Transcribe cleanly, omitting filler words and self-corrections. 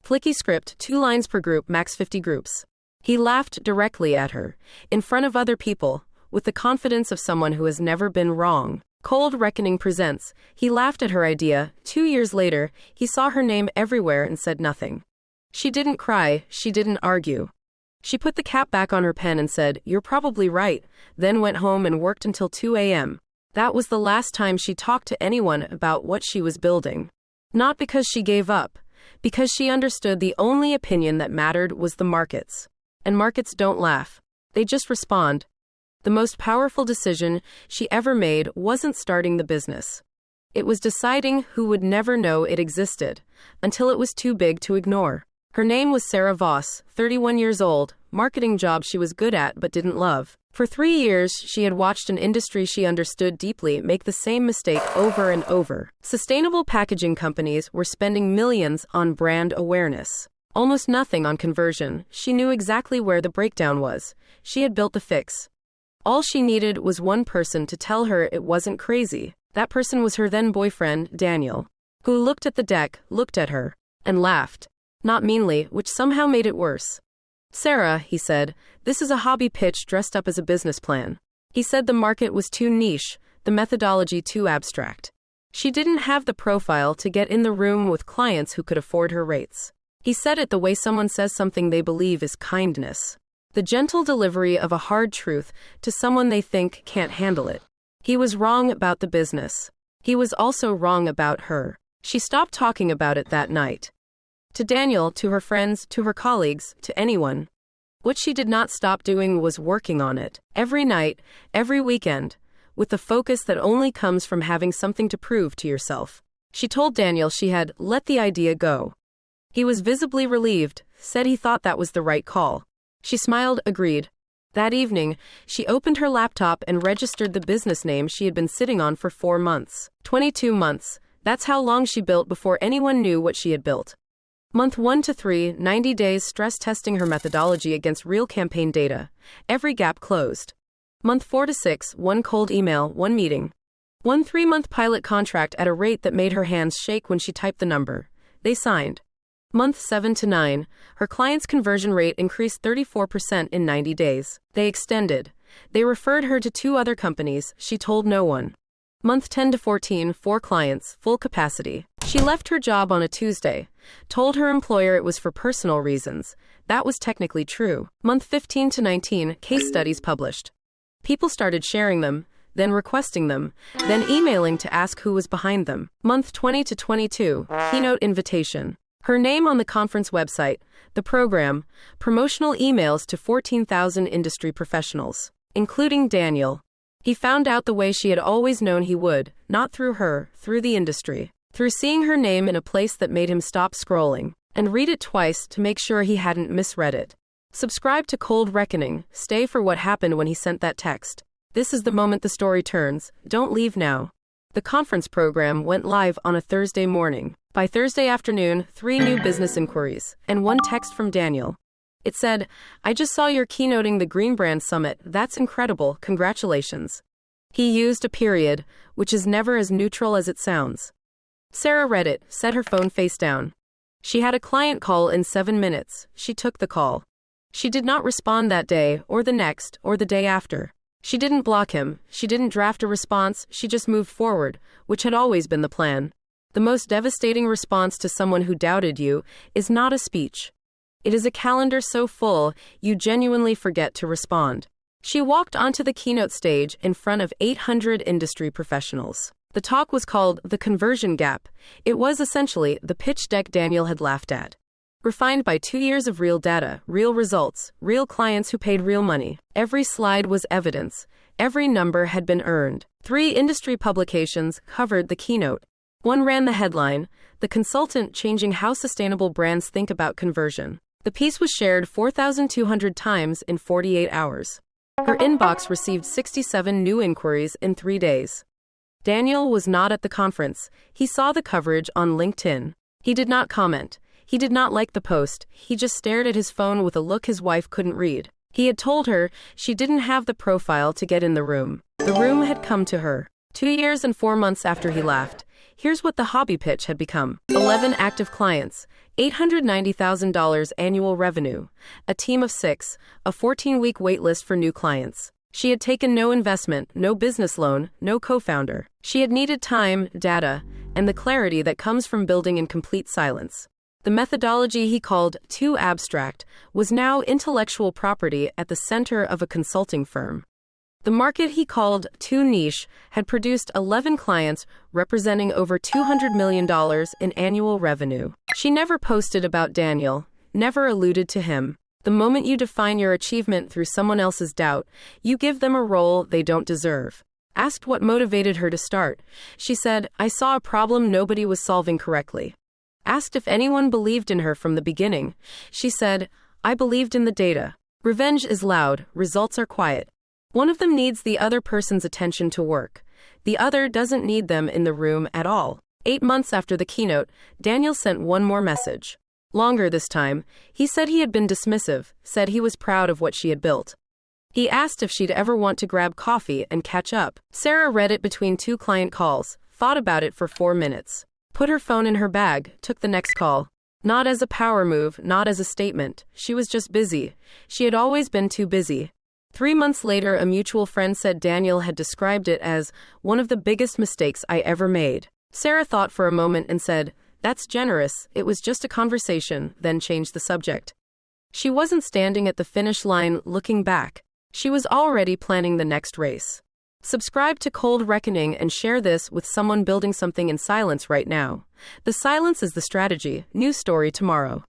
Flicky script, 2 lines per group, max 50 groups. He laughed directly at her, in front of other people, with the confidence of someone who has never been wrong. Cold Reckoning presents. He laughed at her idea. 2 years later, he saw her name everywhere and said nothing. She didn't cry, she didn't argue. She put the cap back on her pen and said, "You're probably right," then went home and worked until 2 a.m. That was the last time she talked to anyone about what she was building. Not because she gave up, because she understood the only opinion that mattered was the markets. And markets don't laugh. They just respond. The most powerful decision she ever made wasn't starting the business. It was deciding who would never know it existed, until it was too big to ignore. Her name was Sarah Voss, 31 years old, marketing job she was good at but didn't love. For 3 years, she had watched an industry she understood deeply make the same mistake over and over. Sustainable packaging companies were spending millions on brand awareness. Almost nothing on conversion. She knew exactly where the breakdown was. She had built the fix. All she needed was one person to tell her it wasn't crazy. That person was her then boyfriend, Daniel, who looked at the deck, looked at her, and laughed. Not meanly, which somehow made it worse. "Sarah," he said, "this is a hobby pitch dressed up as a business plan." He said the market was too niche, the methodology too abstract. She didn't have the profile to get in the room with clients who could afford her rates. He said it the way someone says something they believe is kindness. The gentle delivery of a hard truth to someone they think can't handle it. He was wrong about the business. He was also wrong about her. She stopped talking about it that night. To Daniel, to her friends, to her colleagues, to anyone. What she did not stop doing was working on it. Every night, every weekend, with the focus that only comes from having something to prove to yourself. She told Daniel she had let the idea go. He was visibly relieved, said he thought that was the right call. She smiled, agreed. That evening, she opened her laptop and registered the business name she had been sitting on for 4 months. 22 months. That's how long she built before anyone knew what she had built. Month 1 to 3, 90 days stress testing her methodology against real campaign data. Every gap closed. Month 4 to 6, 1 cold email, 1 meeting. 1 3-month pilot contract at a rate that made her hands shake when she typed the number. They signed. Month 7 to 9, her client's conversion rate increased 34% in 90 days. They extended. They referred her to 2 other companies, she told no one. Month 10 to 14, 4 clients, full capacity. She left her job on a Tuesday, told her employer it was for personal reasons. That was technically true. Month 15 to 19, case studies published. People started sharing them, then requesting them, then emailing to ask who was behind them. Month 20 to 22, keynote invitation. Her name on the conference website, the program, promotional emails to 14,000 industry professionals, including Daniel. He found out the way she had always known he would, not through her, through the industry, through seeing her name in a place that made him stop scrolling, and read it twice to make sure he hadn't misread it. Subscribe to Cold Reckoning, stay for what happened when he sent that text. This is the moment the story turns, don't leave now. The conference program went live on a Thursday morning. By Thursday afternoon, 3 new business inquiries, and 1 text from Daniel. It said, "I just saw you're keynoting the Green Brand Summit. That's incredible, congratulations." He used a period, which is never as neutral as it sounds. Sarah read it, set her phone face down. She had a client call in 7 minutes. She took the call. She did not respond that day, or the next, or the day after. She didn't block him. She didn't draft a response. She just moved forward, which had always been the plan. The most devastating response to someone who doubted you is not a speech. It is a calendar so full, you genuinely forget to respond. She walked onto the keynote stage in front of 800 industry professionals. The talk was called The Conversion Gap. It was essentially the pitch deck Daniel had laughed at. Refined by 2 years of real data, real results, real clients who paid real money. Every slide was evidence. Every number had been earned. 3 industry publications covered the keynote. One ran the headline, "The Consultant Changing How Sustainable Brands Think About Conversion." The piece was shared 4,200 times in 48 hours. Her inbox received 67 new inquiries in 3 days. Daniel was not at the conference. He saw the coverage on LinkedIn. He did not comment. He did not like the post. He just stared at his phone with a look his wife couldn't read. He had told her she didn't have the profile to get in the room. The room had come to her. 2 years and 4 months after he laughed, Here's what the hobby pitch had become: 11 active clients, $890,000 annual revenue, a team of 6, a 14-week waitlist for new clients. She had taken no investment, no business loan, no co-founder. She had needed time, data, and the clarity that comes from building in complete silence. The methodology he called too abstract was now intellectual property at the center of a consulting firm. The market he called too niche had produced 11 clients representing over $200 million in annual revenue. She never posted about Daniel, never alluded to him. The moment you define your achievement through someone else's doubt, you give them a role they don't deserve. Asked what motivated her to start, she said, "I saw a problem nobody was solving correctly." Asked if anyone believed in her from the beginning, she said, "I believed in the data. Revenge is loud, results are quiet. One of them needs the other person's attention to work. The other doesn't need them in the room at all." 8 months after the keynote, Daniel sent one more message. Longer this time. He said he had been dismissive, said he was proud of what she had built. He asked if she'd ever want to grab coffee and catch up. Sarah read it between 2 client calls, thought about it for 4 minutes, put her phone in her bag, took the next call. Not as a power move, not as a statement. She was just busy. She had always been too busy. 3 months later, a mutual friend said Daniel had described it as one of the biggest mistakes I ever made. Sarah thought for a moment and said, "That's generous, it was just a conversation," then changed the subject. She wasn't standing at the finish line looking back. She was already planning the next race. Subscribe to Cold Reckoning and share this with someone building something in silence right now. The silence is the strategy. New story tomorrow.